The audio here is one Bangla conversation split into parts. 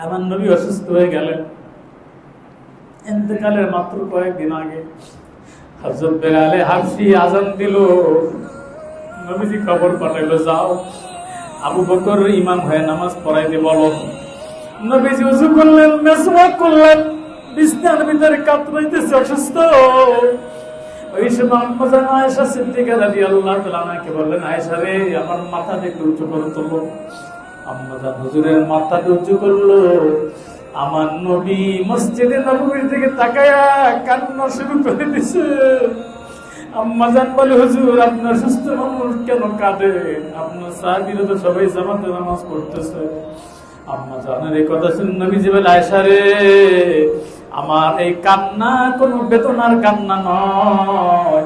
আমার নবী অসুস্থ হয়ে গেলেন। ইন্তেকালের মাত্র কয়েকদিন আগে হযরত বেলালে হাবশী আযান দিল, নবীজি খবর পাঠাইলো, যাও আবু বকর ইমাম হয়ে নামাজ পড়াইতে বলো। নবীজি ওযু করলেন, মেসওয়াক করলেন, বিছানার ভিতরে কাতরাইতেছে, অসুস্থ। ওই সময় আম্মা জান আয়েশা সিদ্দিকা রাদিয়াল্লাহু তাআলা আনহাকে বললেন, আয়েশা রে, আমার মাথাটা একটু উঁচু করে তোলো। আম্মা জান হুজুরের মাথাটা উঁচু করলো। আমার নবী মসজিদে নববীর দিকে তাকায়া কান্না শুরু করে দিছে। আম্মা জান বলে, হুজুর আপনার সুস্থ মানুষ কেন কাঁদে? আপনার সাহাবীরা তো সবাই জামাতে নামাজ পড়তেছে। আম্মা জানের এই কথা শুনে নবীজি বলে, আয়েশা রে, আমার এই কান্না কোনো বেদনার কান্না নয়,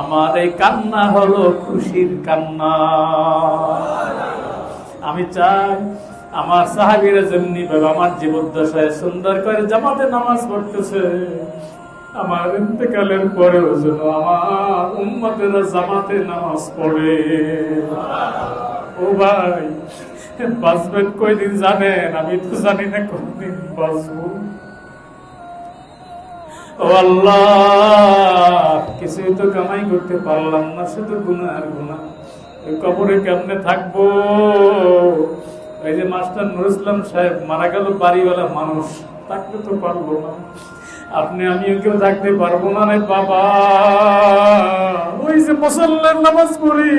আমার এই কান্না হলো খুশির কান্না। আমি চাই আমার সাহাবীরা যেমনি ভাবে আমার জীবদ্দশায় সুন্দর করে জামাতে নামাজ পড়তেছে, আমার ইন্তেকালের পরেও যেন আমার উম্মতেরা জামাতে নামাজ পড়ে। ও ভাই, বাঁচবেন কয়দিন জানেন? আমি তো জানি না কতদিন বাঁচবো। ও আল্লাহ, কিছুই তো কামাই করতে পারলাম না, শুধু গুনাহ আর গুনাহ। ওই কবরে কেমনে থাকবো? এই যে মাস্টার নুরুল ইসলাম সাহেব মারা গেল, বাড়িওয়ালা মানুষ, থাকতে তো পারবো না। আপনি আমিও কেউ থাকতে পারবো না রে বাবা। ওই যে মুসল্লির নামাজ পড়ি,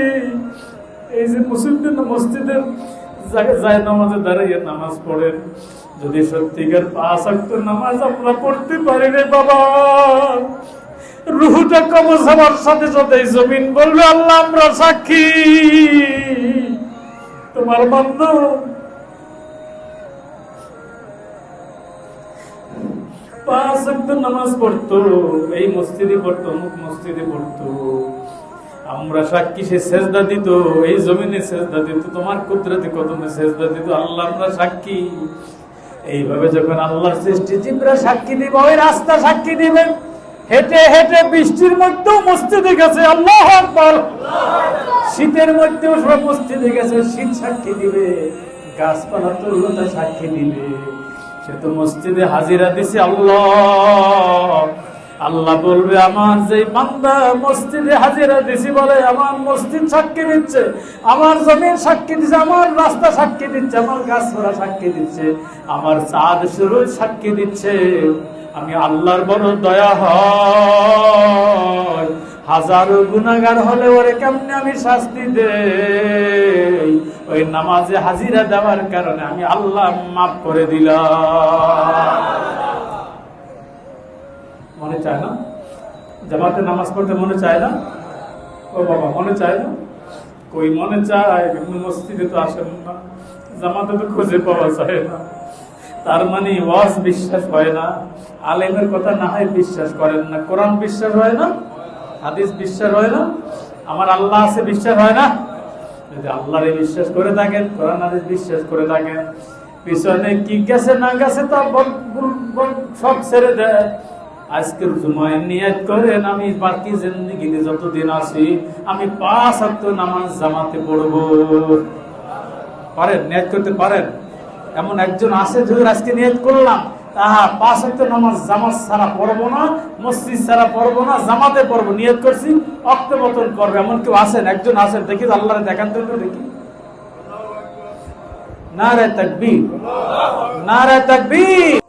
এই যে মুসল্লির মসজিদের যায় নামাজে দাঁড়িয়ে নামাজ পড়েন, যদি সত্যিকার 5 ওয়াক্ত নামাজ আমরা পড়তে পারি রে বাবা, রুহটা কবজ হওয়ার সাথে সাথে জমিন বলবে, আল্লাহ আমরা সাক্ষী, তোমার বান্দা 5 ওয়াক্ত নামাজ পড়তো, এই মসজিদে পড়তো, অমুক মসজিদে পড়তো। আমরা সাক্ষী, সে সেজদা দিত, এই জমিনে সেজদা দিত, তোমার কুদরতে কদমে সেজদা দিত, আল্লাহ আমরা সাক্ষী। এইভাবে যখন আল্লাহর সৃষ্টি জীবরা সাক্ষী দিবে, ওই রাস্তা সাক্ষী দিবে, হেঁটে হেঁটে বৃষ্টির মধ্যেও মসজিদে গেছে, আল্লাহু আকবার। শীতের মধ্যেও সব মসজিদে গেছে, শীত সাক্ষী দিবে, গাছপালা তরুলতা সাক্ষী দিবে, সে তো মসজিদে হাজিরা দিছে। আল্লাহ আল্লাহ বলবে, আমার যে বান্দা মসজিদে হাজিরা দিছি বলে, আমার মসজিদ সাক্ষী দিচ্ছে, আমার জমিন সাক্ষী দিচ্ছে, আমার রাস্তা সাক্ষী দিচ্ছে, আমার গাছপালা সাক্ষী দিচ্ছে, আমার চাঁদ সূরজ সাক্ষী দিচ্ছে, আমি আল্লাহর বড় দয়া হয়। হাজারো গুনাহগার হলে ওরে কেমনে আমি শাস্তি দেই? ওই নামাজে হাজিরা দেওয়ার কারণে আমি আল্লাহ মাফ করে দিলাম। মনে চায় না জামাতে নামাজ পড়তে? মনে চায় না? ও বাবা, মনে চায় না? কই মনে চায়? মসজিদে তো আসেন না, জামাতে তো খুঁজে পাওয়া যায় না। তার মানে ওয়াজ বিশ্বাস হয় না, আলেমের কথা না হয় বিশ্বাস করেন না, কোরআন বিশ্বাস হয় না, হাদিস বিশ্বাস হয় না, আমার আল্লাহ আছে বিশ্বাস হয় না। যদি আল্লাহরে বিশ্বাস করে থাকেন, কোরআন হাদিস বিশ্বাস করে থাকেন, পিছনে কি গেছে না গেছে তা সব ছেড়ে দেয়। আজকের জুমায় নিয়ত করেন, আমি বাকি জিন্দেগিতে যতদিন আছি আমি 5 ওয়াক্ত নামাজ জামাতে পড়বো। পারেন? নিয়ত করতে পারেন? এমন একজন আছে, হুজুর আজকে নিয়ত করলাম, তাহা 5 ওয়াক্ত নামাজ জামাত ছাড়া পড়বো না, মসজিদ ছাড়া পড়বো না, জামাতে পড়বো, নিয়ত করছি, অক্তবতন করবে, এমন কেউ আছেন? একজন আছেন? দেখি আল্লাহরে দেখান তো, দেখি। নারে তাকবীর, নারে তাকবীর।